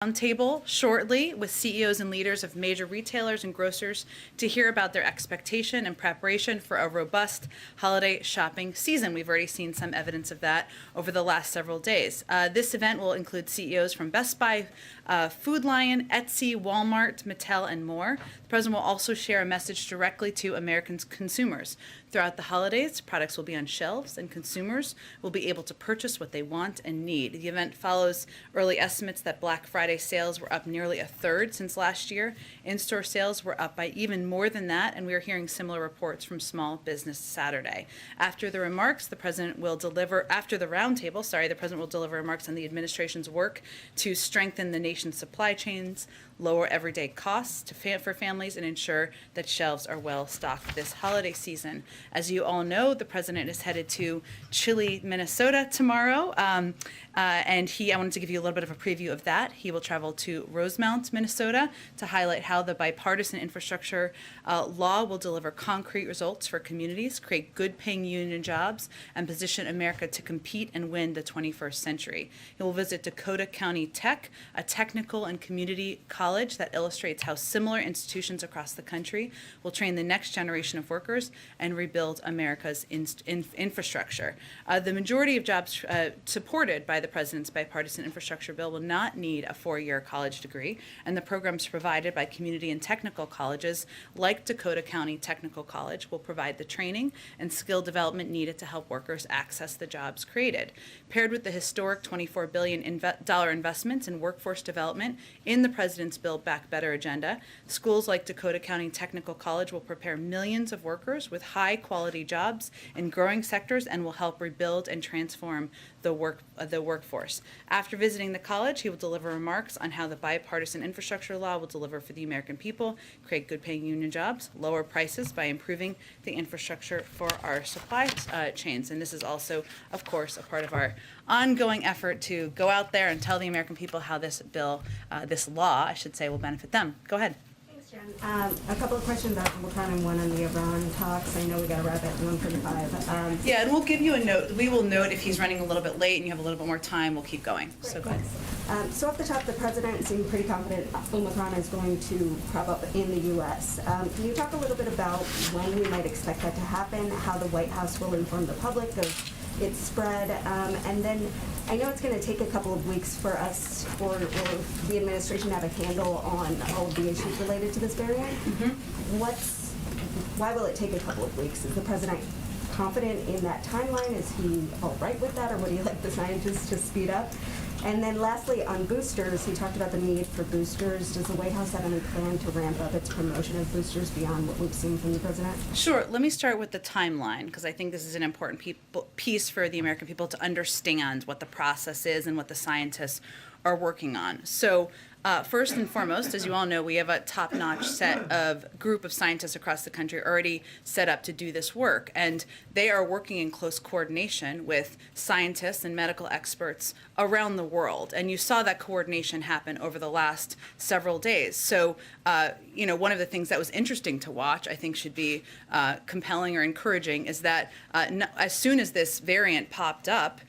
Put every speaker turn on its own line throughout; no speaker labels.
Roundtable shortly with CEOs and leaders of major retailers and grocers to hear about their expectation and preparation for a robust holiday shopping season. We've already seen some evidence of that over the last several days. This event will include CEOs from Best Buy, Food Lion, Etsy, Walmart, Mattel, and more. The president will also share a message directly to American consumers. Throughout the holidays, products will be on shelves and consumers will be able to purchase what they want and need. The event follows early estimates that Black Friday sales were up nearly a third since last year. In-store sales were up by even more than that, and we are hearing similar reports from Small Business Saturday. After the roundtable, the president will deliver remarks on the administration's work to strengthen the nation's supply chains, lower everyday costs for families, and ensure that shelves are well stocked this holiday season. As you all know, the president is headed to chilly Minnesota tomorrow, and I wanted to give you a little bit of a preview of that. He will travel to Rosemount, Minnesota, to highlight how the bipartisan infrastructure law will deliver concrete results for communities, create good-paying union jobs, and position America to compete and win the 21st century. He will visit Dakota County Tech, a technical and community college that illustrates how similar institutions across the country will train the next generation of workers and rebuild America's infrastructure. The majority of jobs supported by the president's bipartisan infrastructure bill will not need a four-year college degree, and the programs provided by community and technical colleges like Dakota County Technical College will provide the training and skill development needed to help workers access the jobs created. Paired with the historic $24 billion investments in workforce development in the president's Build Back Better agenda, schools like Dakota County Technical College will prepare millions of workers with high-quality jobs in growing sectors and will help rebuild and transform the workforce. After visiting the college, he will deliver remarks on how the bipartisan infrastructure law will deliver for the American people, create good-paying union jobs, lower prices by improving the infrastructure for our supply chains. And this is also, of course, a part of our ongoing effort to go out there and tell the American people how this bill, this law, I should say, will benefit them. Go ahead.
A couple of questions on Omicron and one on the Iran talks. I know we got to wrap at 1:45.
Yeah, and we'll give you a note. We will note if he's running a little bit late and you have a little bit more time, we'll keep going.
Great,
so go ahead.
So off the top, the president seemed pretty confident Omicron is going to crop up in the U.S. Can you talk a little bit about when we might expect that to happen, how the White House will inform the public of its spread, and then I know it's going to take a couple of weeks for us or the administration to have a handle on all of the issues related to this variant. Mm-hmm. Why will it take a couple of weeks? Is the president confident in that timeline? Is he all right with that, or would he like the scientists to speed up? And then lastly, on boosters, he talked about the need for boosters. Does the White House have any plan to ramp up its promotion of boosters beyond what we've seen from the president?
Sure. Let me start with the timeline, because I think this is an important piece for the American people to understand what the process is and what the scientists are working on. So first and foremost, as you all know, we have a top-notch group of scientists across the country already set up to do this work, and they are working in close coordination with scientists and medical experts around the world. And you saw that coordination happen over the last several days. So, one of the things that was interesting to watch, I think should be compelling or encouraging, is that as soon as this variant popped up,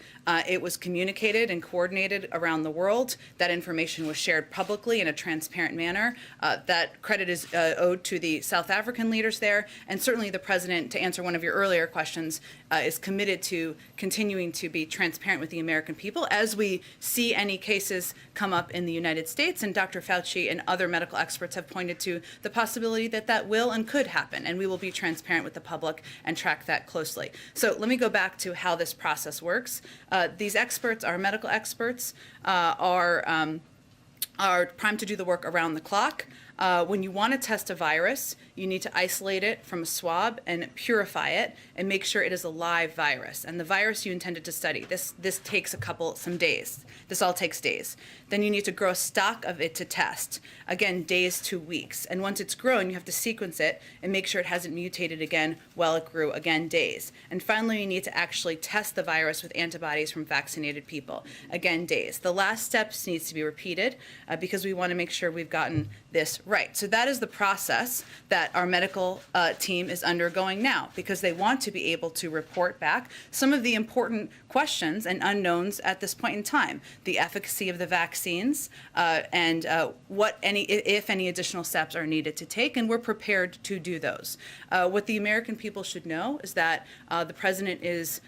it was communicated and coordinated around the world. That information was shared publicly in a transparent manner. That credit is owed to the South African leaders there, and certainly the president, to answer one of your earlier questions, is committed to continuing to be transparent with the American people as we see any cases come up in the United States. And Dr. Fauci and other medical experts have pointed to the possibility that that will and could happen, and we will be transparent with the public and track that closely. So let me go back to how this process works. These experts, our medical experts, are primed to do the work around the clock. When you want to test a virus, you need to isolate it from a swab and purify it and make sure it is a live virus. And the virus you intended to study, this takes some days. This all takes days. Then you need to grow a stock of it to test. Again, days to weeks. And once it's grown, you have to sequence it and make sure it hasn't mutated again while it grew, again, days. And finally, you need to actually test the virus with antibodies from vaccinated people. Again, days. The last steps needs to be repeated because we want to make sure we've gotten this Right. So that is the process that our medical team is undergoing now, because they want to be able to report back some of the important questions and unknowns at this point in time: the efficacy of the vaccines, and if any additional steps are needed to take, and we're prepared to do those. What the American people should know is that the president is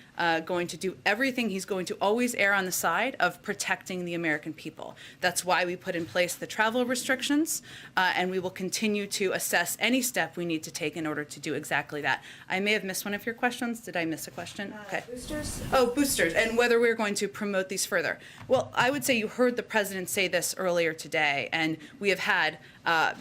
going to do everything. He's going to always err on the side of protecting the American people. That's why we put in place the travel restrictions, and we will continue to assess any step we need to take in order to do exactly that. I may have missed one of your questions. Did I miss a question? Okay.
Boosters?
Oh, boosters, and whether we're going to promote these further. Well, I would say you heard the president say this earlier today, and we have had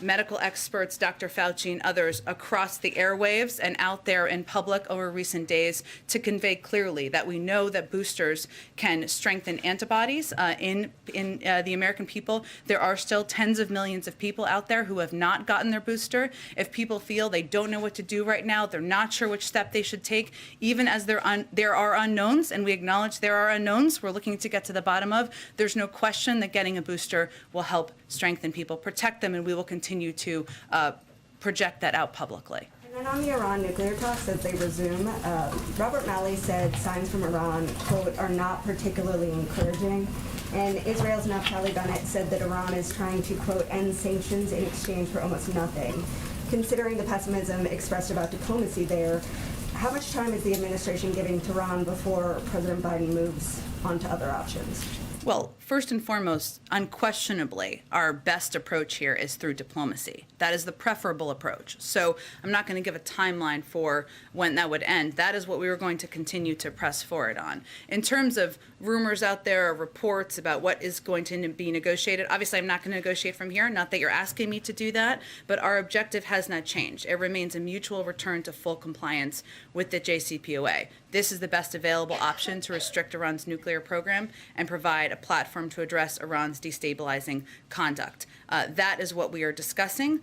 medical experts, Dr. Fauci and others, across the airwaves and out there in public over recent days to convey clearly that we know that boosters can strengthen antibodies in the American people. There are still tens of millions of people out there who have not gotten their booster. If people feel they don't know what to do right now, they're not sure which step they should take, even as there are unknowns, and we acknowledge there are unknowns we're looking to get to the bottom of, there's no question that getting a booster will help strengthen people, protect them, and we will continue to project that out publicly.
And then on the Iran nuclear talks as they resume, Robert Malley said signs from Iran, quote, are not particularly encouraging. And Israel's Naftali Bennett said that Iran is trying to, quote, end sanctions in exchange for almost nothing. Considering the pessimism expressed about diplomacy there, how much time is the administration giving to Iran before President Biden moves on to other options?
Well, first and foremost, unquestionably, our best approach here is through diplomacy. That is the preferable approach. So I'm not going to give a timeline for when that would end. That is what we were going to continue to press forward on. In terms of rumors out there or reports about what is going to be negotiated, obviously I'm not going to negotiate from here, not that you're asking me to do that, but our objective has not changed. It remains a mutual return to full compliance with the JCPOA. This is the best available option to restrict Iran's nuclear program and provide a platform to address Iran's destabilizing conduct. That is what we are discussing.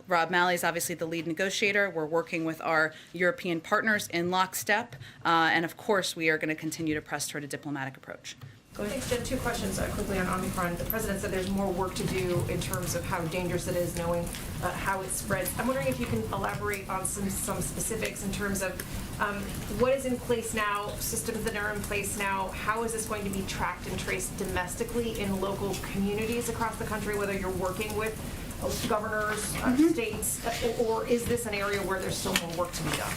Rob Malley is obviously the lead negotiator. We're working with our European partners in lockstep. And of course, we are going to continue to press toward a diplomatic approach.
Thanks, Jen. Two questions quickly on Omicron. The president said there's more work to do in terms of how dangerous it is, knowing how it spreads. I'm wondering if you can elaborate on some specifics in terms of what is in place now, systems that are in place now. How is this going to be tracked and traced domestically in local communities across the country, whether you're working with governors, states, or is this an area where there's still more work to be done?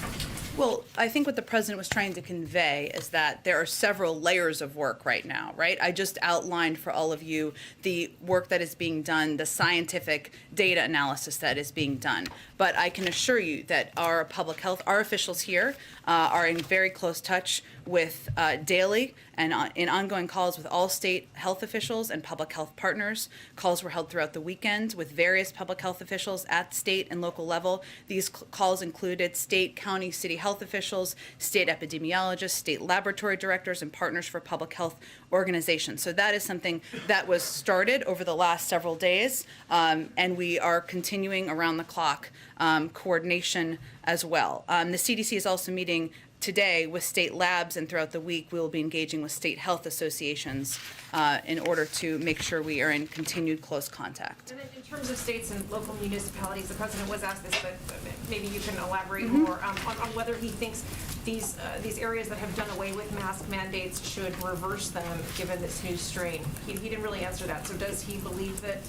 Well, I think what the president was trying to convey is that there are several layers of work right now, right? I just outlined for all of you the work that is being done, the scientific data analysis that is being done. But I can assure you that our public health, our officials here are in very close touch with daily and in ongoing calls with all state health officials and public health partners. Calls were held throughout the weekend with various public health officials at state and local level. These calls included state, county, city health officials, state epidemiologists, state laboratory directors, and partners for public health organizations. So that is something that was started over the last several days, and we are continuing around the clock coordination as well. The CDC is also meeting today with state labs, and throughout the week we will be engaging with state health associations in order to make sure we are in continued close contact.
And then in terms of states and local municipalities, the president was asked this, but maybe you can elaborate more on whether he thinks these areas that have done away with mask mandates should reverse them given this new strain. He didn't really answer that. So does he believe that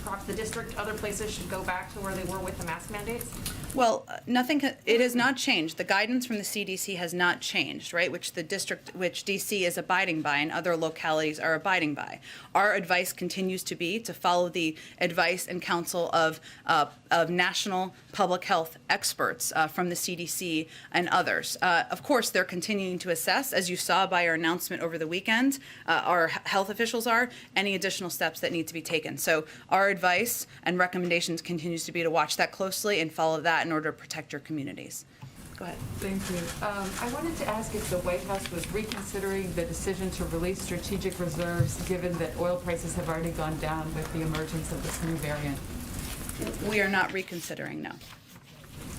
perhaps the district, other places should go back to where they were with the mask mandates?
Well, it has not changed. The guidance from the CDC has not changed, right? Which DC is abiding by and other localities are abiding by. Our advice continues to be to follow the advice and counsel of national public health experts from the CDC and others. Of course, they're continuing to assess, as you saw by our announcement over the weekend, our health officials are, any additional steps that need to be taken. So our advice and recommendations continues to be to watch that closely and follow that in order to protect your communities. Go ahead.
Thank you. I wanted to ask if the White House was reconsidering the decision to release strategic reserves, given that oil prices have already gone down with the emergence of this new variant.
We are not reconsidering, no.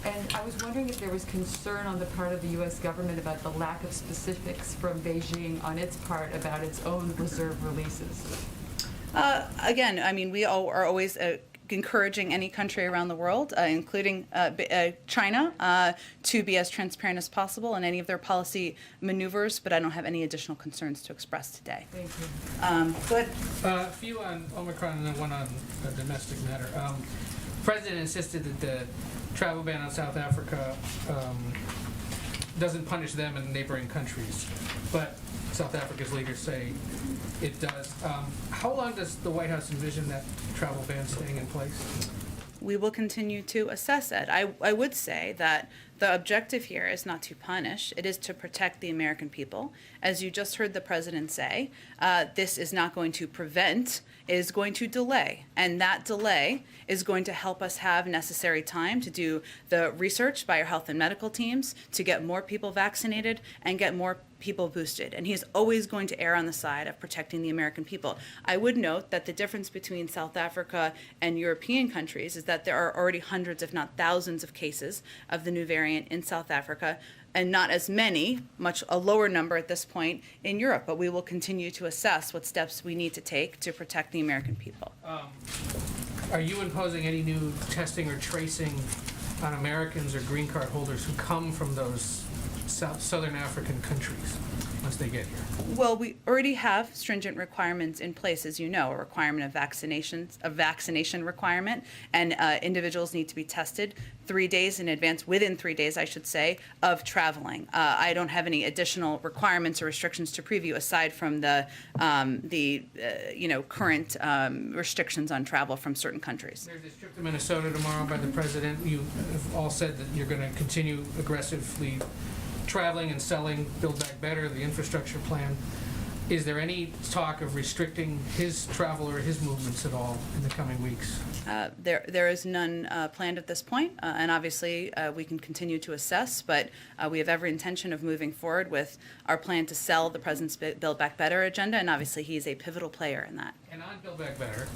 And I was wondering if there was concern on the part of the U.S. government about the lack of specifics from Beijing on its part about its own reserve releases.
Again, I mean, we are always encouraging any country around the world, including China, to be as transparent as possible in any of their policy maneuvers, but I don't have any additional concerns to express today.
Thank you.
But
A few on Omicron and then one on a domestic matter. President insisted that the travel ban on South Africa doesn't punish them and neighboring countries, but South Africa's leaders say it does. How long does the White House envision that travel ban staying in place?
we will continue to assess it. I would say that the objective here is not to punish, it is to protect the American people. As you just heard the president say, this is not going to prevent, it is going to delay. And that delay is going to help us have necessary time to do the research by our health and medical teams, to get more people vaccinated and get more people boosted. And he's always going to err on the side of protecting the American people. I would note that the difference between South Africa and European countries is that there are already hundreds, if not thousands, of cases of the new variant in South Africa, and not as many, much a lower number at this point in Europe. But we will continue to assess what steps we need to take to protect the American people.
Are you imposing any new testing or tracing on Americans or green card holders who come from those Southern African countries once they get here?
Well, we already have stringent requirements in place, as you know, a requirement of vaccinations, a vaccination requirement, and individuals need to be tested 3 days in advance, within 3 days, I should say, of traveling. I don't have any additional requirements or restrictions to preview aside from the current restrictions on travel from certain countries.
There's this trip to Minnesota tomorrow by the president. You have all said that you're going to continue aggressively traveling and selling Build Back Better, the infrastructure plan. Is there any talk of restricting his travel or his movements at all in the coming weeks?
There is none planned at this point, and obviously we can continue to assess, but we have every intention of moving forward with our plan to sell the President's Build Back Better agenda, and obviously he's a pivotal player in that.
And on Build Back Better,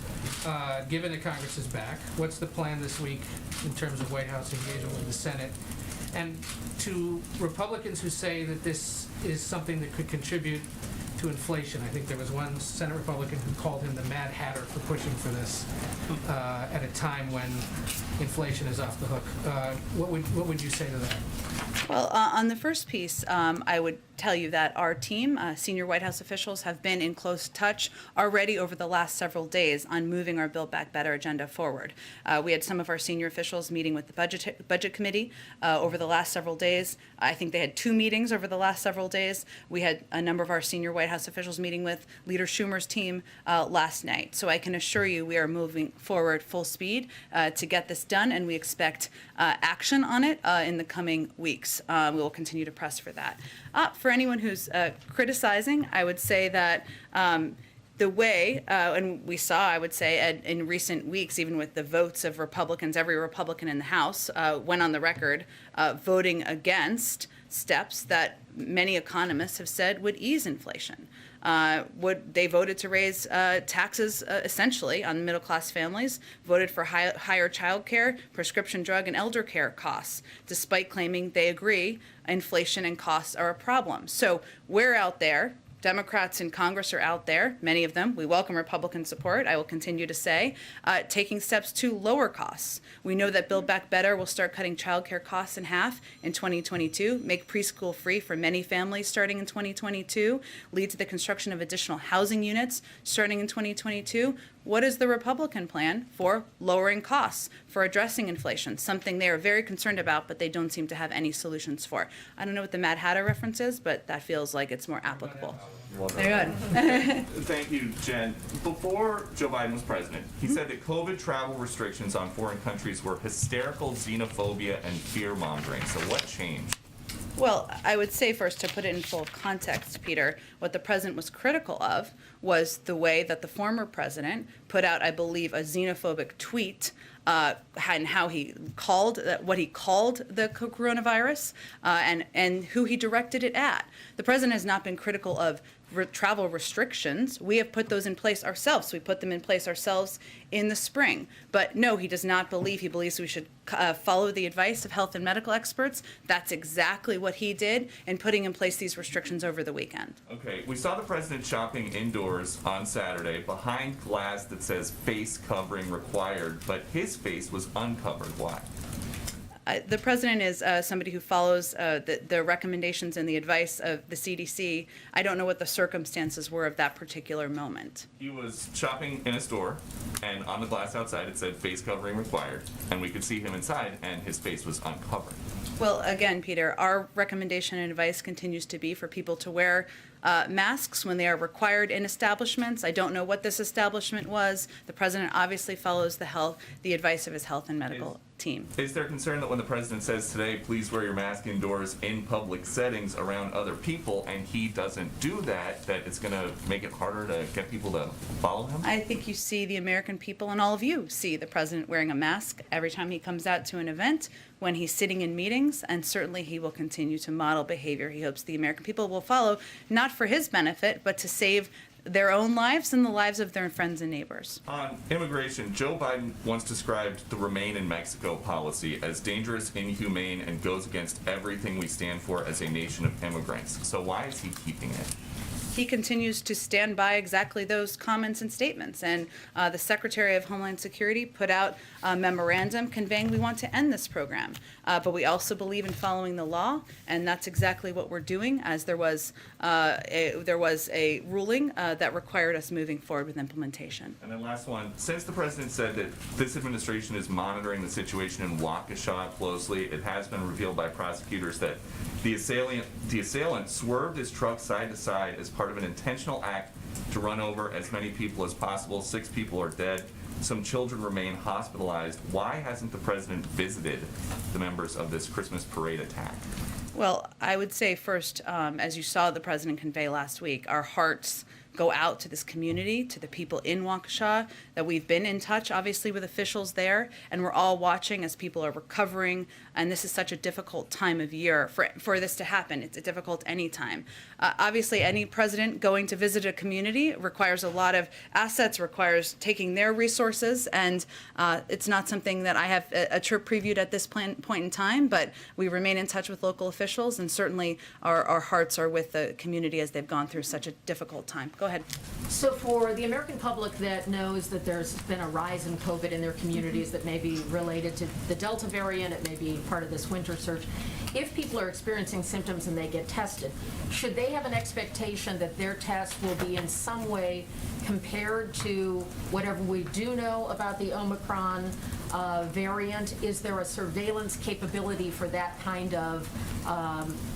given that Congress is back, what's the plan this week in terms of White House engagement with the Senate? And to Republicans who say that this is something that could contribute to inflation, I think there was one Senate Republican who called him the Mad Hatter for pushing for this at a time when inflation is off the hook. What would you say to that?
Well, on the first piece, I would tell you that our team, senior White House officials, have been in close touch already over the last several days on moving our Build Back Better agenda forward. We had some of our senior officials meeting with the budget committee over the last several days. I think they had 2 meetings over the last several days. We had a number of our senior White House officials meeting with Leader Schumer's team last night. So I can assure you we are moving forward full speed to get this done, and we expect action on it in the coming weeks. We will continue to press for that. For anyone who's criticizing, I would say that the way, and we saw, I would say, in recent weeks, even with the votes of Republicans, every Republican in the House went on the record voting against steps that many economists have said would ease inflation. They voted to raise taxes essentially on middle-class families, voted for higher child care, prescription drug, and elder care costs, despite claiming they agree inflation and costs are a problem. So we're out there. Democrats in Congress are out there, many of them. We welcome Republican support, I will continue to say, taking steps to lower costs. We know that Build Back Better will start cutting child care costs in half in 2022, make preschool free for many families starting in 2022, lead to the construction of additional housing units starting in 2022. What is the Republican plan for lowering costs, for addressing inflation, something they are very concerned about, but they don't seem to have any solutions for? I don't know what the Mad Hatter reference is, but that feels like it's more applicable. Very good.
Thank you, Jen. Before Joe Biden was president, he said that COVID travel restrictions on foreign countries were hysterical xenophobia and fear-mongering. So what changed?
Well, I would say first, to put it in full context, Peter, what the president was critical of was the way that the former president put out, I believe, a xenophobic tweet and how he called what he called the coronavirus and who he directed it at. The president has not been critical of travel restrictions, we have put those in place ourselves. We put them in place ourselves in the spring. But no, he does not believe. He believes we should follow the advice of health and medical experts. That's exactly what he did in putting in place these restrictions over the weekend.
Okay, we saw the president shopping indoors on Saturday behind glass that says face covering required, but his face was uncovered. Why?
The president is somebody who follows the recommendations and the advice of the CDC. I don't know what the circumstances were of that particular moment.
He was shopping in a store, and on the glass outside it said face covering required, and we could see him inside, and his face was uncovered.
Well, again, Peter, our recommendation and advice continues to be for people to wear masks when they are required in establishments. I don't know what this establishment was. The president obviously follows the advice of his health and medical team.
Is there concern that when the president says today, please wear your mask indoors in public settings around other people, and he doesn't do that, that it's going to make it harder to get people to follow him?
I think you see the American people, and all of you see the president wearing a mask every time he comes out to an event, when he's sitting in meetings, and certainly he will continue to model behavior he hopes the American people will follow, not for his benefit, but to save their own lives and the lives of their friends and neighbors.
On immigration, Joe Biden once described the Remain in Mexico policy as dangerous, inhumane, and goes against everything we stand for as a nation of immigrants. So why is he keeping it?
He continues to stand by exactly those comments and statements. And the Secretary of Homeland Security put out a memorandum conveying we want to end this program. But we also believe in following the law, and that's exactly what we're doing, as there was a ruling that required us moving forward with implementation.
And then last one, since the president said that this administration is monitoring the situation in Waukesha closely, it has been revealed by prosecutors that the assailant swerved his truck side to side as part of an intentional act to run over as many people as possible. 6 people are dead. Some children remain hospitalized. Why hasn't the president visited the members of this Christmas parade attack?
Well, I would say first, as you saw the president convey last week, our hearts go out to this community, to the people in Waukesha, that we've been in touch, obviously, with officials there, and we're all watching as people are recovering, and this is such a difficult time of year for this to happen. It's difficult any time. Obviously, any president going to visit a community requires a lot of assets, requires taking their resources, and it's not something that I have a trip previewed at this point in time, but we remain in touch with local officials, and certainly our hearts are with the community as they've gone through such a difficult time. Go ahead.
So for the American public that knows that there's been a rise in COVID in their communities that may be related to the Delta variant, it may be part of this winter surge, if people are experiencing symptoms and they get tested, should they have an expectation that their test will be in some way compared to whatever we do know about the Omicron variant? Is there a surveillance capability for that kind of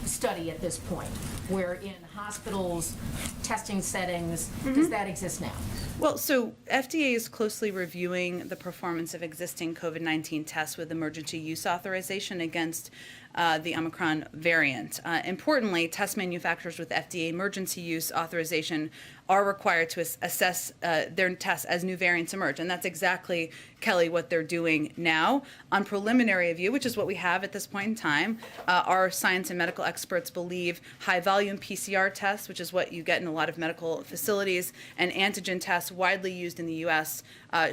study at this point, where in hospitals, testing settings, does that exist now?
Well, so FDA is closely reviewing the performance of existing COVID-19 tests with emergency use authorization against the Omicron variant. Importantly, test manufacturers with FDA emergency use authorization are required to assess their tests as new variants emerge. And that's exactly, Kelly, what they're doing now. On preliminary review, which is what we have at this point in time, our science and medical experts believe high-volume PCR tests, which is what you get in a lot of medical facilities, and antigen tests widely used in the U.S.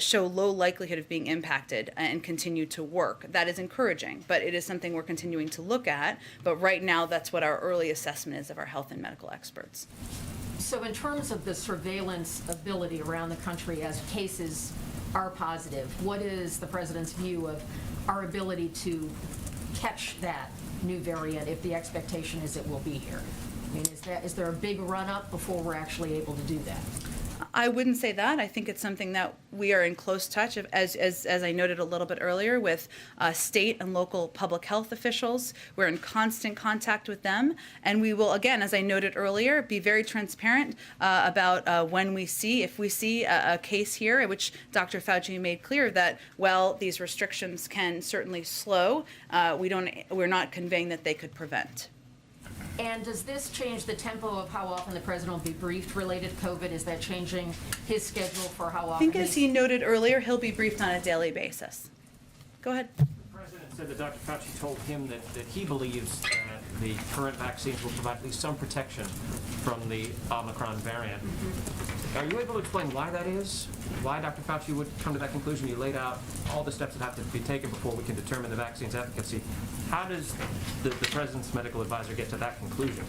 Show low likelihood of being impacted and continue to work. That is encouraging, but it is something we're continuing to look at. But right now, that's what our early assessment is of our health and medical experts.
So in terms of the surveillance ability around the country as cases are positive, what is the president's view of our ability to catch that new variant if the expectation is it will be here? I mean, is there a big run-up before we're actually able to do that?
I wouldn't say that. I think it's something that we are in close touch, as I noted a little bit earlier, with state and local public health officials. We're in constant contact with them, and we will, again, as I noted earlier, be very transparent about when we see, if we see a case here, at which Dr. Fauci made clear that, well, these restrictions can certainly slow. We're not conveying that they could prevent.
And does this change the tempo of how often the president will be briefed related to COVID? Is that changing his schedule for how often?
I think, as he noted earlier, he'll be briefed on a daily basis. Go ahead.
President said that Dr. Fauci told him that he believes the current vaccines will provide at least some protection from the Omicron variant. Are you able to explain why that is? Why Dr. Fauci would come to that conclusion? You laid out all the steps that have to be taken before we can determine the vaccine's efficacy. How does the President's medical advisor get to that conclusion?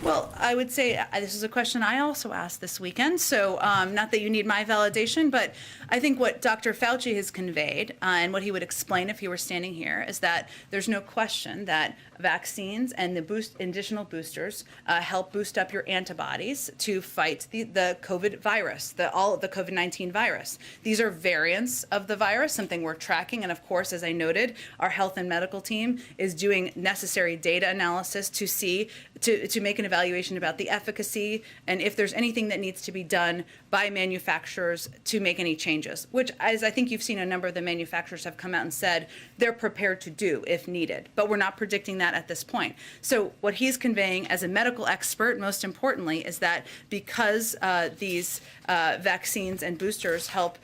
Well, I would say this is a question I also asked this weekend, so not that you need my validation, but I think what Dr. Fauci has conveyed and what he would explain if he were standing here is that there's no question that vaccines and the additional boosters help boost up your antibodies to fight the COVID virus, the COVID-19 virus. These are variants of the virus, something we're tracking, and of course, as I noted, our health and medical team is doing necessary data analysis to see, to make an evaluation about the efficacy and if there's anything that needs to be done by manufacturers to make any changes, which, as I think you've seen, a number of the manufacturers have come out and said they're prepared to do if needed, but we're not predicting that at this point. So what he's conveying as a medical expert, most importantly, is that because these vaccines and boosters help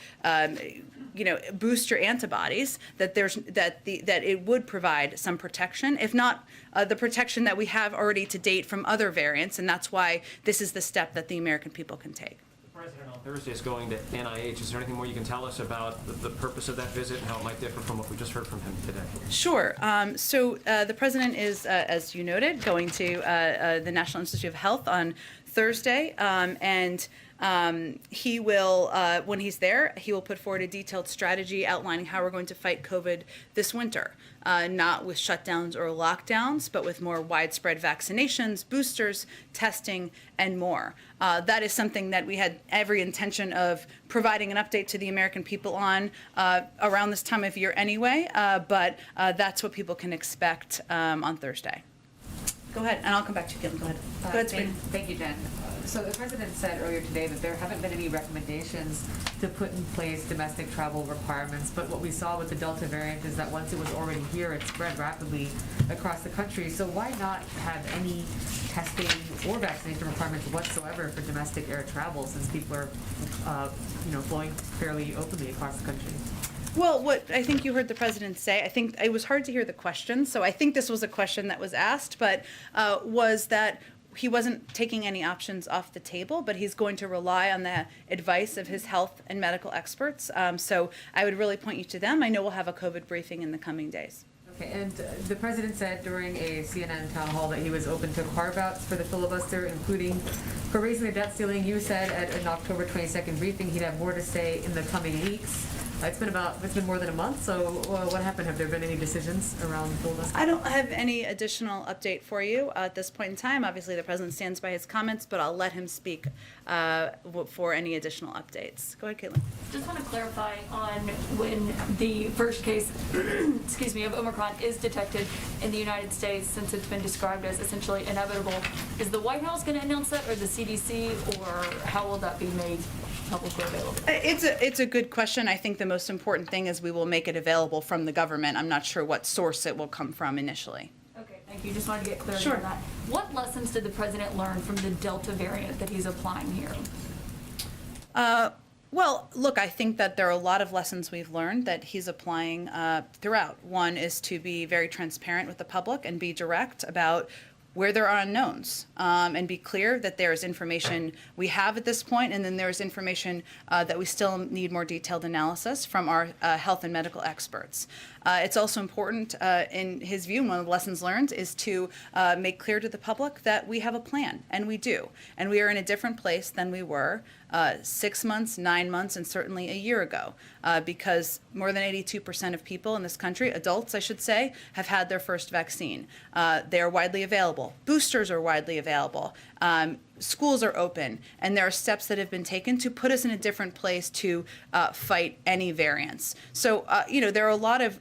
boost your antibodies, that it would provide some protection, if not the protection that we have already to date from other variants, and that's why this is the step that the American people can take.
The President on Thursday is going to NIH. Is there anything more you can tell us about the purpose of that visit and how it might differ from what we just heard from him today?
Sure. So the President is, as you noted, going to the National Institute of Health on Thursday, and he will, when he's there, he will put forward a detailed strategy outlining how we're going to fight COVID this winter, not with shutdowns or lockdowns, but with more widespread vaccinations, boosters, testing, and more. That is something that we had every intention of providing an update to the American people on around this time of year anyway, but that's what people can expect on Thursday. Go ahead, and I'll come back to you, Gillian. Go ahead. Go ahead, Sabrina.
Thank you, Jen. So the President said earlier today that there haven't been any recommendations to put in place domestic travel requirements, but what we saw with the Delta variant is that once it was already here, it spread rapidly across the country. So why not have any testing or vaccination requirements whatsoever for domestic air travel, since people are, flying fairly openly across the country?
Well, what I think you heard the President say, I think it was hard to hear the question, so I think this was a question that was asked, but was that he wasn't taking any options off the table, but he's going to rely on the advice of his health and medical experts. So I would really point you to them. I know we'll have a COVID briefing in the coming days.
Okay, and the President said during a CNN town hall that he was open to carve-outs for the filibuster, including for raising the debt ceiling. You said at an October 22nd briefing he'd have more to say in the coming weeks. It's been more than a month, so what happened? Have there been any decisions around filibuster?
I don't have any additional update for you at this point in time. Obviously, the President stands by his comments, but I'll let him speak for any additional updates. Go ahead, Caitlin.
Just want to clarify on when the first case, excuse me, of Omicron is detected in the United States, since it's been described as essentially inevitable. Is the White House going to announce that, or the CDC, or how will that be made publicly available?
It's a good question. I think the most important thing is we will make it available from the government. I'm not sure what source it will come from initially.
Okay, thank you. Just wanted to get clarity
Sure.
on that. What lessons did the President learn from the Delta variant that he's applying here?
Well, look, I think that there are a lot of lessons we've learned that he's applying throughout. One is to be very transparent with the public and be direct about where there are unknowns, and be clear that there is information we have at this point, and then there is information that we still need more detailed analysis from our health and medical experts. It's also important, in his view, and one of the lessons learned is to make clear to the public that we have a plan, and we do. And we are in a different place than we were 6 months, 9 months, and certainly a year ago, because more than 82% of people in this country, adults I should say, have had their first vaccine. They are widely available. Boosters are widely available. Schools are open, and there are steps that have been taken to put us in a different place to fight any variants. So, there are a lot of,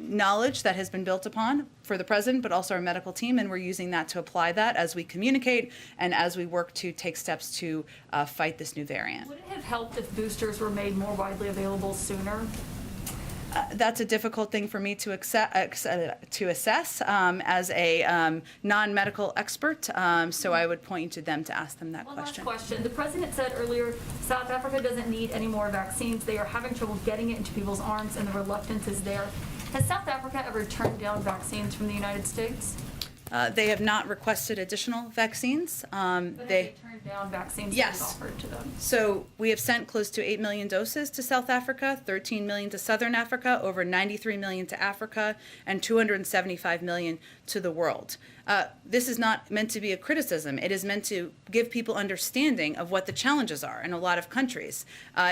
knowledge that has been built upon for the President, but also our medical team, and we're using that to apply that as we communicate and as we work to take steps to fight this new variant.
Would it have helped if boosters were made more widely available sooner?
That's a difficult thing for me to assess as a non-medical expert, so I would point you to them to ask them that
One
question.
last question. The President said earlier, South Africa doesn't need any more vaccines. They are having trouble getting it into people's arms, and the reluctance is there. Has South Africa ever turned down vaccines from the United States?
They have not requested additional vaccines.
But have they turned down vaccines that
Yes.
was offered to them?
So we have sent close to 8 million doses to South Africa, 13 million to Southern Africa, over 93 million to Africa, and 275 million to the world. This is not meant to be a criticism. It is meant to give people understanding of what the challenges are in a lot of countries,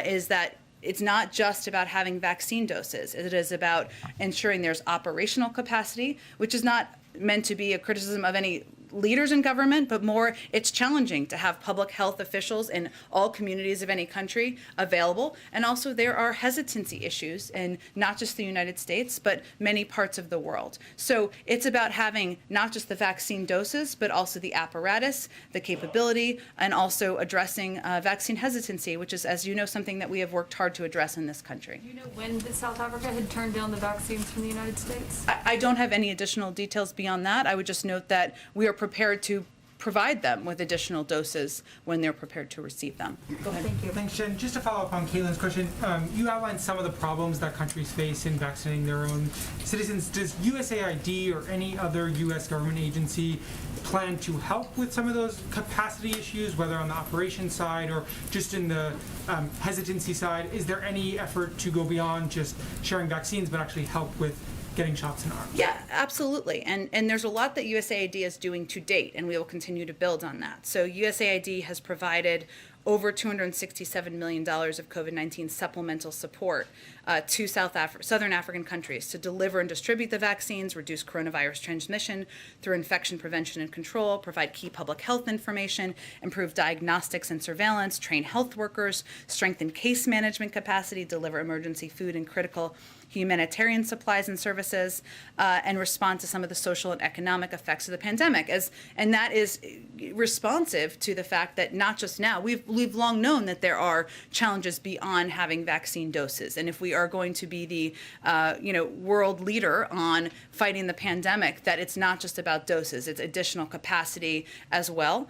is that it's not just about having vaccine doses. It is about ensuring there's operational capacity, which is not meant to be a criticism of any leaders in government, but more it's challenging to have public health officials in all communities of any country available. And also there are hesitancy issues in not just the United States, but many parts of the world. So it's about having not just the vaccine doses, but also the apparatus, the capability, and also addressing vaccine hesitancy, which is, as you know, something that we have worked hard to address in this country.
Do you know when South Africa had turned down the vaccines from the United States?
I don't have any additional details beyond that. I would just note that we are prepared to provide them with additional doses when they're prepared to receive them. Go ahead.
Thank you.
Thanks, Jen. Just to follow up on Caitlin's question, you outlined some of the problems that countries face in vaccinating their own citizens. Does USAID or any other U.S. government agency plan to help with some of those capacity issues, whether on the operations side or just in the hesitancy side? Is there any effort to go beyond just sharing vaccines, but actually help with getting shots in arms?
Yeah, absolutely. And there's a lot that USAID is doing to date, and we will continue to build on that. So USAID has provided over $267 million of COVID-19 supplemental support to Southern African countries to deliver and distribute the vaccines, reduce coronavirus transmission through infection prevention and control, provide key public health information, improve diagnostics and surveillance, train health workers, strengthen case management capacity, deliver emergency food and critical humanitarian supplies and services, and respond to some of the social and economic effects of the pandemic. And that is responsive to the fact that not just now, we've long known that there are challenges beyond having vaccine doses. And if we are going to be the world leader on fighting the pandemic, that it's not just about doses, it's additional capacity as well.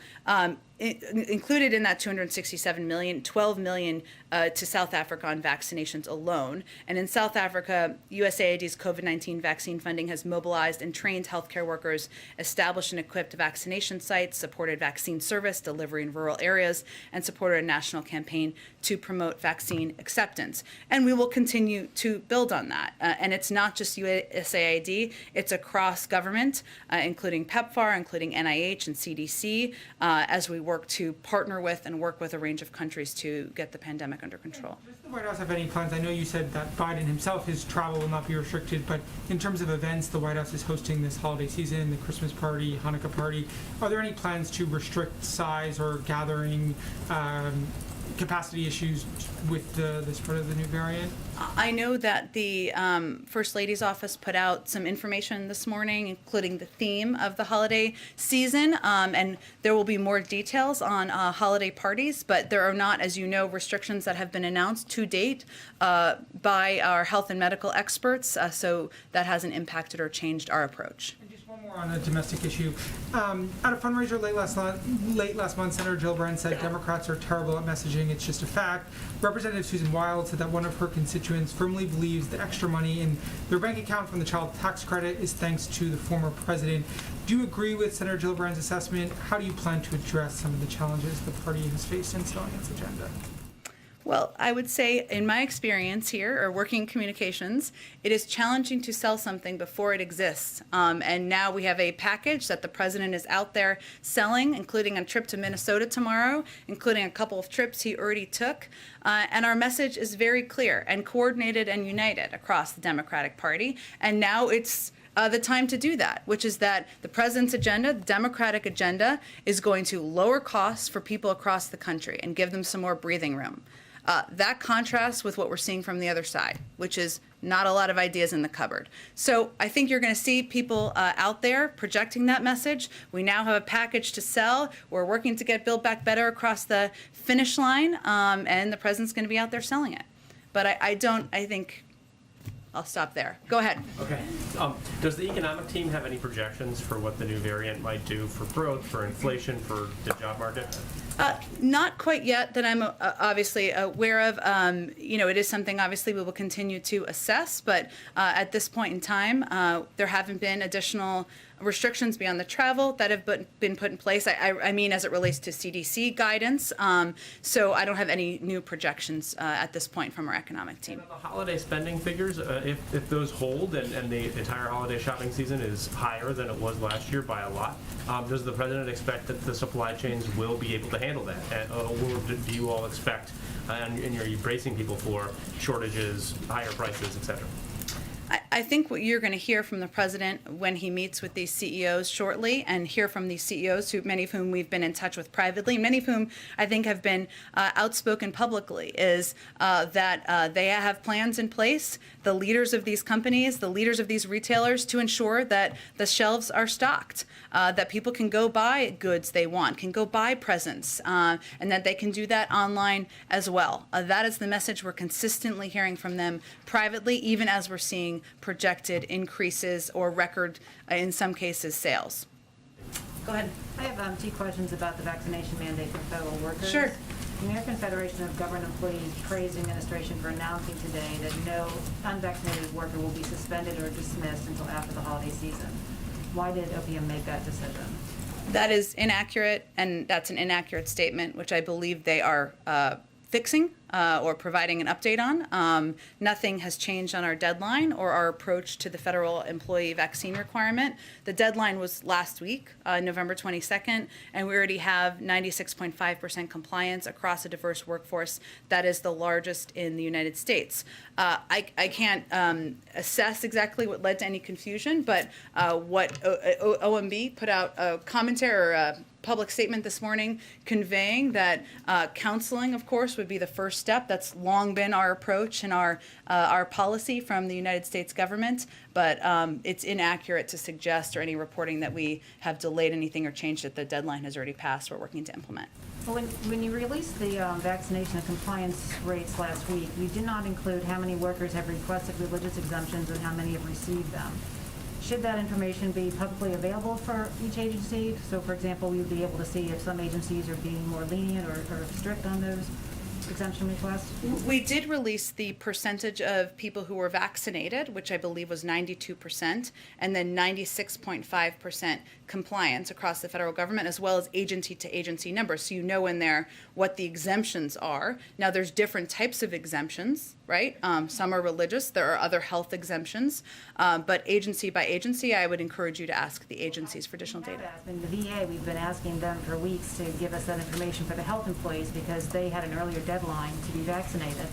Included in that 267 million, 12 million to South Africa on vaccinations alone. And in South Africa, USAID's COVID-19 vaccine funding has mobilized and trained healthcare workers, established and equipped vaccination sites, supported vaccine service delivery in rural areas, and supported a national campaign to promote vaccine acceptance. And we will continue to build on that. And it's not just USAID, it's across government, including PEPFAR, including NIH and CDC, as we work to partner with and work with a range of countries to get the pandemic under control.
Does the White House have any plans? I know you said that Biden himself, his travel will not be restricted, but in terms of events, the White House is hosting this holiday season, the Christmas party, Hanukkah party. Are there any plans to restrict size or gathering capacity issues with the spread of the new variant?
I know that the First Lady's office put out some information this morning, including the theme of the holiday season, and there will be more details on holiday parties, but there are not, as you know, restrictions that have been announced to date by our health and medical experts, so that hasn't impacted or changed our approach.
One more on a domestic issue. At a fundraiser late last month, Senator Gillibrand said Democrats are terrible at messaging. It's just a fact. Representative Susan Wild said that one of her constituents firmly believes the extra money in their bank account from the child tax credit is thanks to the former president. Do you agree with Senator Gillibrand's assessment? How do you plan to address some of the challenges the party has faced in selling its agenda?
Well, I would say in my experience here, or working in communications, it is challenging to sell something before it exists. And now we have a package that the president is out there selling, including a trip to Minnesota tomorrow, including a couple of trips he already took. And our message is very clear and coordinated and united across the Democratic Party. And now it's the time to do that, which is that the president's agenda, the Democratic agenda, is going to lower costs for people across the country and give them some more breathing room. That contrasts with what we're seeing from the other side, which is not a lot of ideas in the cupboard. So I think you're going to see people out there projecting that message. We now have a package to sell. We're working to get Build Back Better across the finish line, and the president's going to be out there selling it. But I think I'll stop there. Go ahead.
Okay. Does the economic team have any projections for what the new variant might do for growth, for inflation, for the job market?
Not quite yet that I'm obviously aware of. It is something obviously we will continue to assess, but at this point in time, there haven't been additional restrictions beyond the travel that have been put in place. I mean, as it relates to CDC guidance. So I don't have any new projections at this point from our economic team.
And on the holiday spending figures, if those hold and the entire holiday shopping season is higher than it was last year by a lot, does the president expect that the supply chains will be able to handle that? Or do you all expect, and you're bracing people for shortages, higher prices, et cetera?
I think what you're going to hear from the president when he meets with these CEOs shortly, and hear from these CEOs, many of whom we've been in touch with privately, many of whom I think have been outspoken publicly, is that they have plans in place, the leaders of these companies, the leaders of these retailers, to ensure that the shelves are stocked, that people can go buy goods they want, can go buy presents, and that they can do that online as well. That is the message we're consistently hearing from them privately, even as we're seeing projected increases or record, in some cases, sales.
Go ahead. I have 2 questions about the vaccination mandate for federal workers.
Sure.
The American Federation of Government Employees praised the administration for announcing today that no unvaccinated worker will be suspended or dismissed until after the holiday season. Why did OPM make that decision?
That is inaccurate, and that's an inaccurate statement, which I believe they are fixing or providing an update on. Nothing has changed on our deadline or our approach to the federal employee vaccine requirement. The deadline was last week, November 22nd, and we already have 96.5% compliance across a diverse workforce that is the largest in the United States. I can't assess exactly what led to any confusion, but what OMB put out a commentary or a public statement this morning conveying that counseling, of course, would be the first step. That's long been our approach and our policy from the United States government, but it's inaccurate to suggest or any reporting that we have delayed anything or changed it. The deadline has already passed. We're working to implement.
Well, when you released the vaccination and compliance rates last week, you did not include how many workers have requested religious exemptions and how many have received them. Should that information be publicly available for each agency? So, for example, we would be able to see if some agencies are being more lenient or strict on those exemption requests?
We did release the percentage of people who were vaccinated, which I believe was 92%, and then 96.5% compliance across the federal government, as well as agency-to-agency numbers. So you know in there what the exemptions are. Now, there's different types of exemptions, right? Some are religious. There are other health exemptions. But agency by agency, I would encourage you to ask the agencies for additional data.
In the VA, we've been asking them for weeks to give us that information for the health employees because they had an earlier deadline to be vaccinated,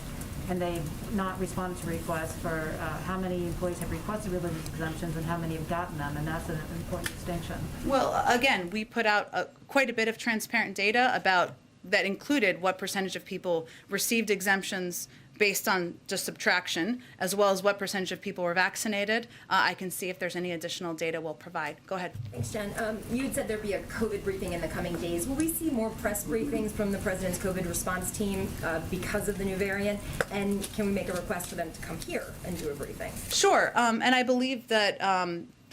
and they've not responded to requests for how many employees have requested religious exemptions and how many have gotten them, and that's an important distinction.
Well, again, we put out quite a bit of transparent data about that included what percentage of people received exemptions based on just subtraction, as well as what percentage of people were vaccinated. I can see if there's any additional data we'll provide. Go ahead.
Thanks, Jen. You had said there'd be a COVID briefing in the coming days. Will we see more press briefings from the President's COVID response team because of the new variant? And can we make a request for them to come here and do a briefing?
Sure, and I believe that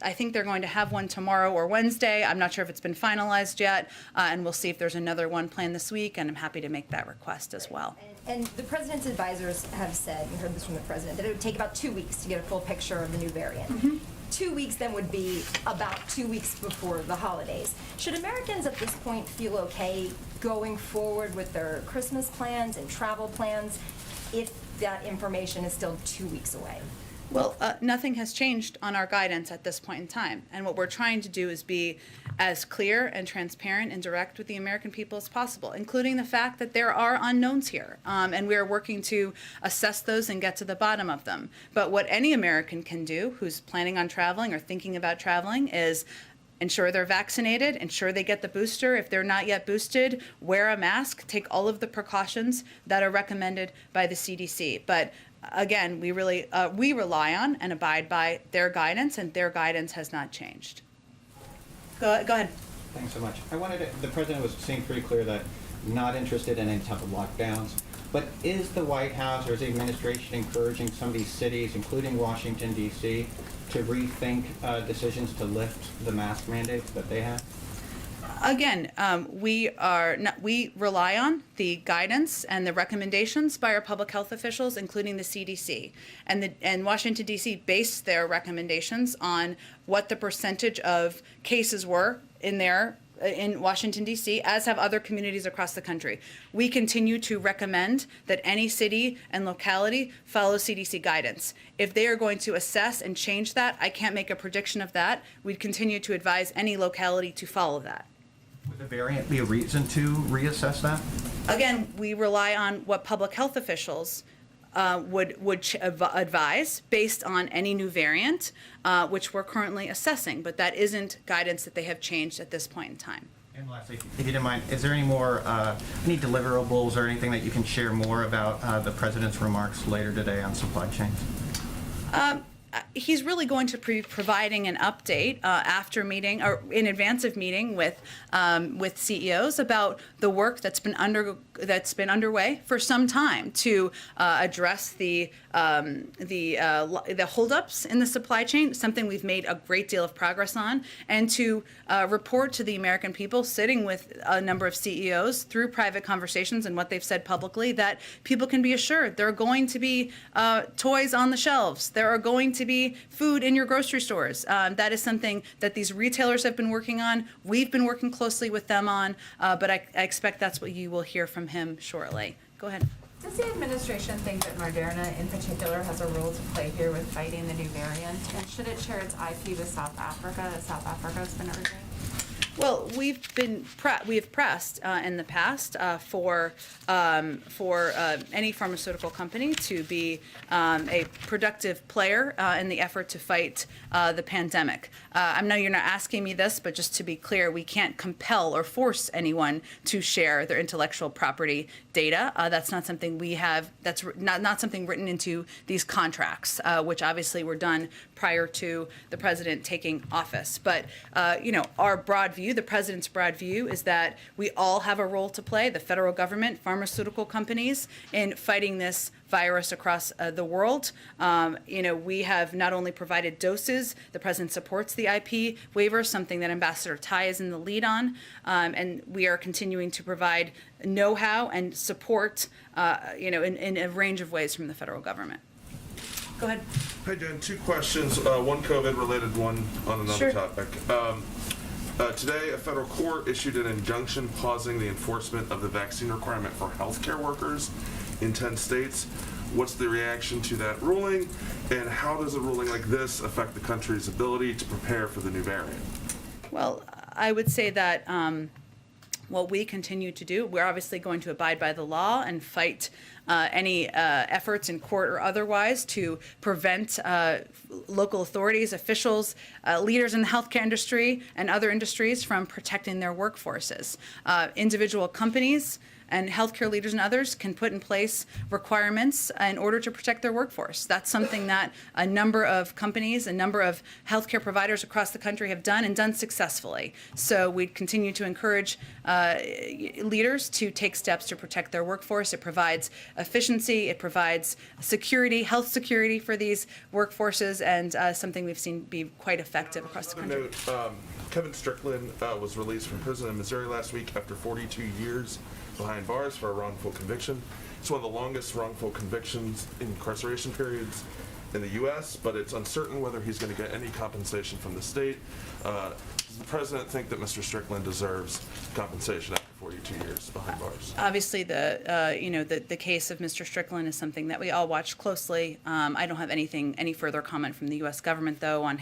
I think they're going to have one tomorrow or Wednesday. I'm not sure if it's been finalized yet, and we'll see if there's another one planned this week, and I'm happy to make that request as well.
And the President's advisors have said, you heard this from the President, that it would take about 2 weeks to get a full picture of the new variant. Mm-hmm. 2 weeks then would be about 2 weeks before the holidays. Should Americans at this point feel okay going forward with their Christmas plans and travel plans if that information is still 2 weeks away?
Well, nothing has changed on our guidance at this point in time. And what we're trying to do is be as clear and transparent and direct with the American people as possible, including the fact that there are unknowns here. And we are working to assess those and get to the bottom of them. But what any American can do who's planning on traveling or thinking about traveling is ensure they're vaccinated, ensure they get the booster. If they're not yet boosted, wear a mask, take all of the precautions that are recommended by the CDC. But again, we rely on and abide by their guidance, and their guidance has not changed. Go ahead.
Thanks so much. The president was saying pretty clear that not interested in any type of lockdowns, but is the White House or is the administration encouraging some of these cities, including Washington, D.C., to rethink decisions to lift the mask mandates that they have?
Again, we rely on the guidance and the recommendations by our public health officials, including the CDC. And Washington, D.C. based their recommendations on what the percentage of cases were in Washington, D.C., as have other communities across the country. We continue to recommend that any city and locality follow CDC guidance. If they are going to assess and change that, I can't make a prediction of that. We'd continue to advise any locality to follow that.
Would the variant be a reason to reassess that?
Again, we rely on what public health officials would advise based on any new variant, which we're currently assessing, but that isn't guidance that they have changed at this point in time.
And lastly, if you don't mind, is there any more, any deliverables or anything that you can share more about the president's remarks later today on supply chains?
He's really going to be providing an update after meeting or in advance of meeting with CEOs about the work that's been underway for some time to address the holdups in the supply chain, something we've made a great deal of progress on, and to report to the American people, sitting with a number of CEOs through private conversations and what they've said publicly, that people can be assured there are going to be toys on the shelves. There are going to be food in your grocery stores. That is something that these retailers have been working on. We've been working closely with them on, but I expect that's what you will hear from him shortly. Go ahead.
Does the administration think that Moderna in particular has a role to play here with fighting the new variant? And should it share its IP with South Africa, as South Africa has been urging?
Well, we have pressed in the past for any pharmaceutical company to be a productive player in the effort to fight the pandemic. I know you're not asking me this, but just to be clear, we can't compel or force anyone to share their intellectual property data. That's not something we have. That's not something written into these contracts, which obviously were done prior to the president taking office. But our broad view, the president's broad view, is that we all have a role to play, the federal government, pharmaceutical companies, in fighting this virus across the world. We have not only provided doses, the president supports the IP waiver, something that Ambassador Tai is in the lead on, and we are continuing to provide know-how and support, in a range of ways from the federal government. Go ahead.
Hi, Jen. Two questions, one COVID-related, one on another topic. Today, a federal court issued an injunction pausing the enforcement of the vaccine requirement for healthcare workers in 10 states. What's the reaction to that ruling, and how does a ruling like this affect the country's ability to prepare for the new variant?
Well, I would say that what we continue to do, we're obviously going to abide by the law and fight any efforts in court or otherwise to prevent local authorities, officials, leaders in the healthcare industry and other industries from protecting their workforces. Individual companies and healthcare leaders and others can put in place requirements in order to protect their workforce. That's something that a number of companies, a number of healthcare providers across the country have done and done successfully. So we continue to encourage leaders to take steps to protect their workforce. It provides efficiency, it provides security, health security for these workforces, and something we've seen be quite effective across the country.
Note, Kevin Strickland was released from prison in Missouri last week after 42 years behind bars for a wrongful conviction. It's one of the longest wrongful convictions incarceration periods in the U.S., but it's uncertain whether he's going to get any compensation from the state. Does the president think that Mr. Strickland deserves compensation after 42 years behind bars?
Obviously, the case of Mr. Strickland is something that we all watch closely. I don't have any further comment from the U.S. government, though, on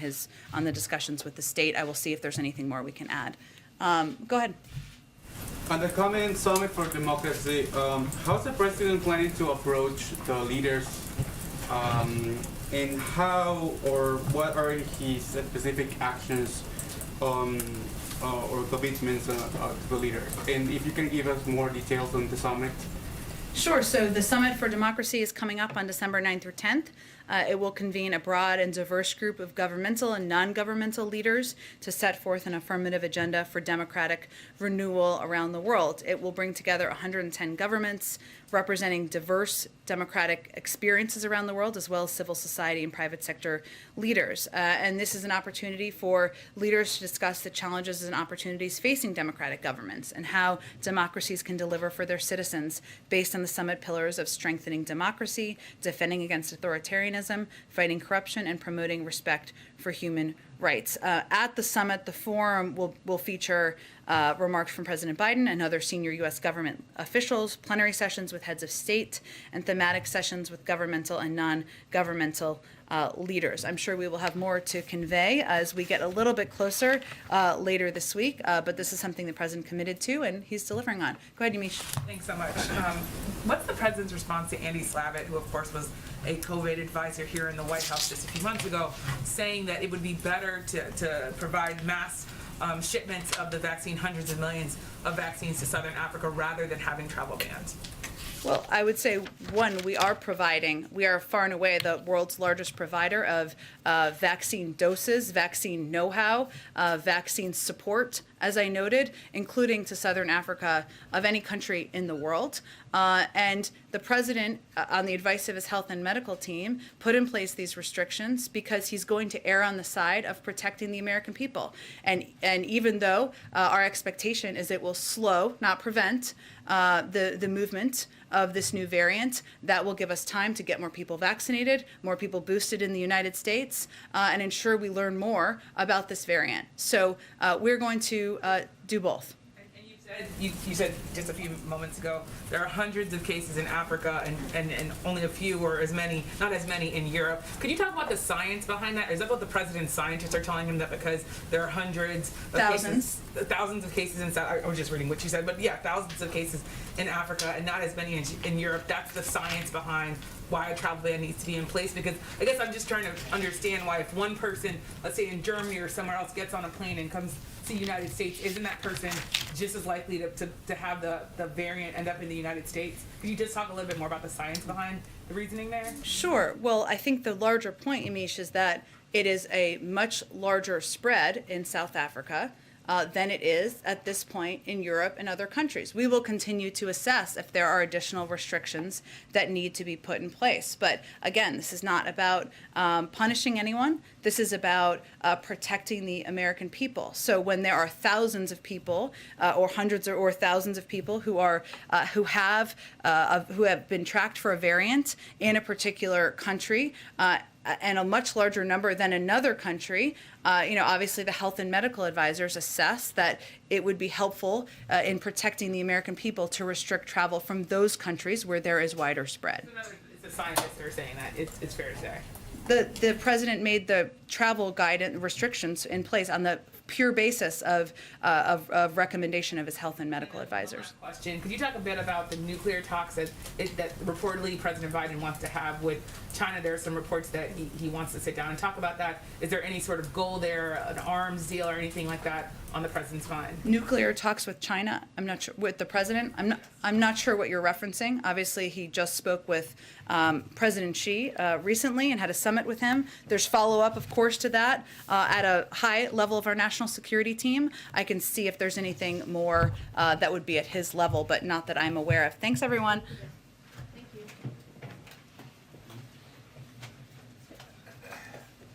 the discussions with the state. I will see if there's anything more we can add. Go ahead.
On the coming Summit for Democracy, how's the president planning to approach the leaders, and how or what are his specific actions or commitments to the leaders? And if you can give us more details on the summit.
Sure. So the Summit for Democracy is coming up on December 9th through 10th It will convene a broad and diverse group of governmental and non-governmental leaders to set forth an affirmative agenda for democratic renewal around the world. It will bring together 110 governments representing diverse democratic experiences around the world, as well as civil society and private sector leaders. And this is an opportunity for leaders to discuss the challenges and opportunities facing democratic governments and how democracies can deliver for their citizens based on the summit pillars of strengthening democracy, defending against authoritarianism, fighting corruption, and promoting respect for human rights. At the summit, the forum will feature remarks from President Biden and other senior U.S. government officials, plenary sessions with heads of state, and thematic sessions with governmental and non-governmental leaders. I'm sure we will have more to convey as we get a little bit closer later this week, but this is something the President committed to, and he's delivering on. Go ahead, Yamiche.
Thanks so much. What's the President's response to Andy Slavitt, who of course was a COVID advisor here in the White House just a few months ago, saying that it would be better to provide mass shipments of the vaccine, hundreds of millions of vaccines to Southern Africa rather than having travel bans?
Well, I would say, one, we are far and away the world's largest provider of vaccine doses, vaccine know-how, vaccine support, as I noted, including to Southern Africa, of any country in the world. And the President, on the advice of his health and medical team, put in place these restrictions because he's going to err on the side of protecting the American people. And even though our expectation is it will slow, not prevent, the movement of this new variant, that will give us time to get more people vaccinated, more people boosted in the United States, and ensure we learn more about this variant. So we're going to do both.
You said just a few moments ago there are hundreds of cases in Africa and only a few or not as many in Europe. Could you talk about the science behind that? Is that what the President's scientists are telling him, that because there are hundreds of thousands of cases in South, I was just reading what you said, but yeah, thousands of cases in Africa and not as many in Europe. That's the science behind why a travel ban needs to be in place? Because I guess I'm just trying to understand why if one person, let's say in Germany or somewhere else, gets on a plane and comes to the United States, isn't that person just as likely to have the variant end up in the United States? Could you just talk a little bit more about the science behind the reasoning there?
Sure. Well, I think the larger point, Yamiche, is that it is a much larger spread in South Africa than it is at this point in Europe and other countries. We will continue to assess if there are additional restrictions that need to be put in place. But again, this is not about punishing anyone. This is about protecting the American people. So when there are thousands of people, or hundreds or thousands of people who have been tracked for a variant in a particular country, and a much larger number than another country, obviously the health and medical advisors assess that it would be helpful in protecting the American people to restrict travel from those countries where there is wider spread.
So in other words, it's the scientists that are saying that. It's fair to say.
The President made the travel guidance restrictions in place on the pure basis of recommendation of his health and medical advisors.
Question: could you talk a bit about the nuclear talks that reportedly President Biden wants to have with China? There are some reports that he wants to sit down and talk about that. Is there any sort of goal there, an arms deal or anything like that on the President's mind?
Nuclear talks with China? I'm not sure. With the President? I'm not sure what you're referencing. Obviously, he just spoke with President Xi recently and had a summit with him. There's follow-up, of course, to that at a high level of our national security team. I can see if there's anything more that would be at his level, but not that I'm aware of. Thanks, everyone.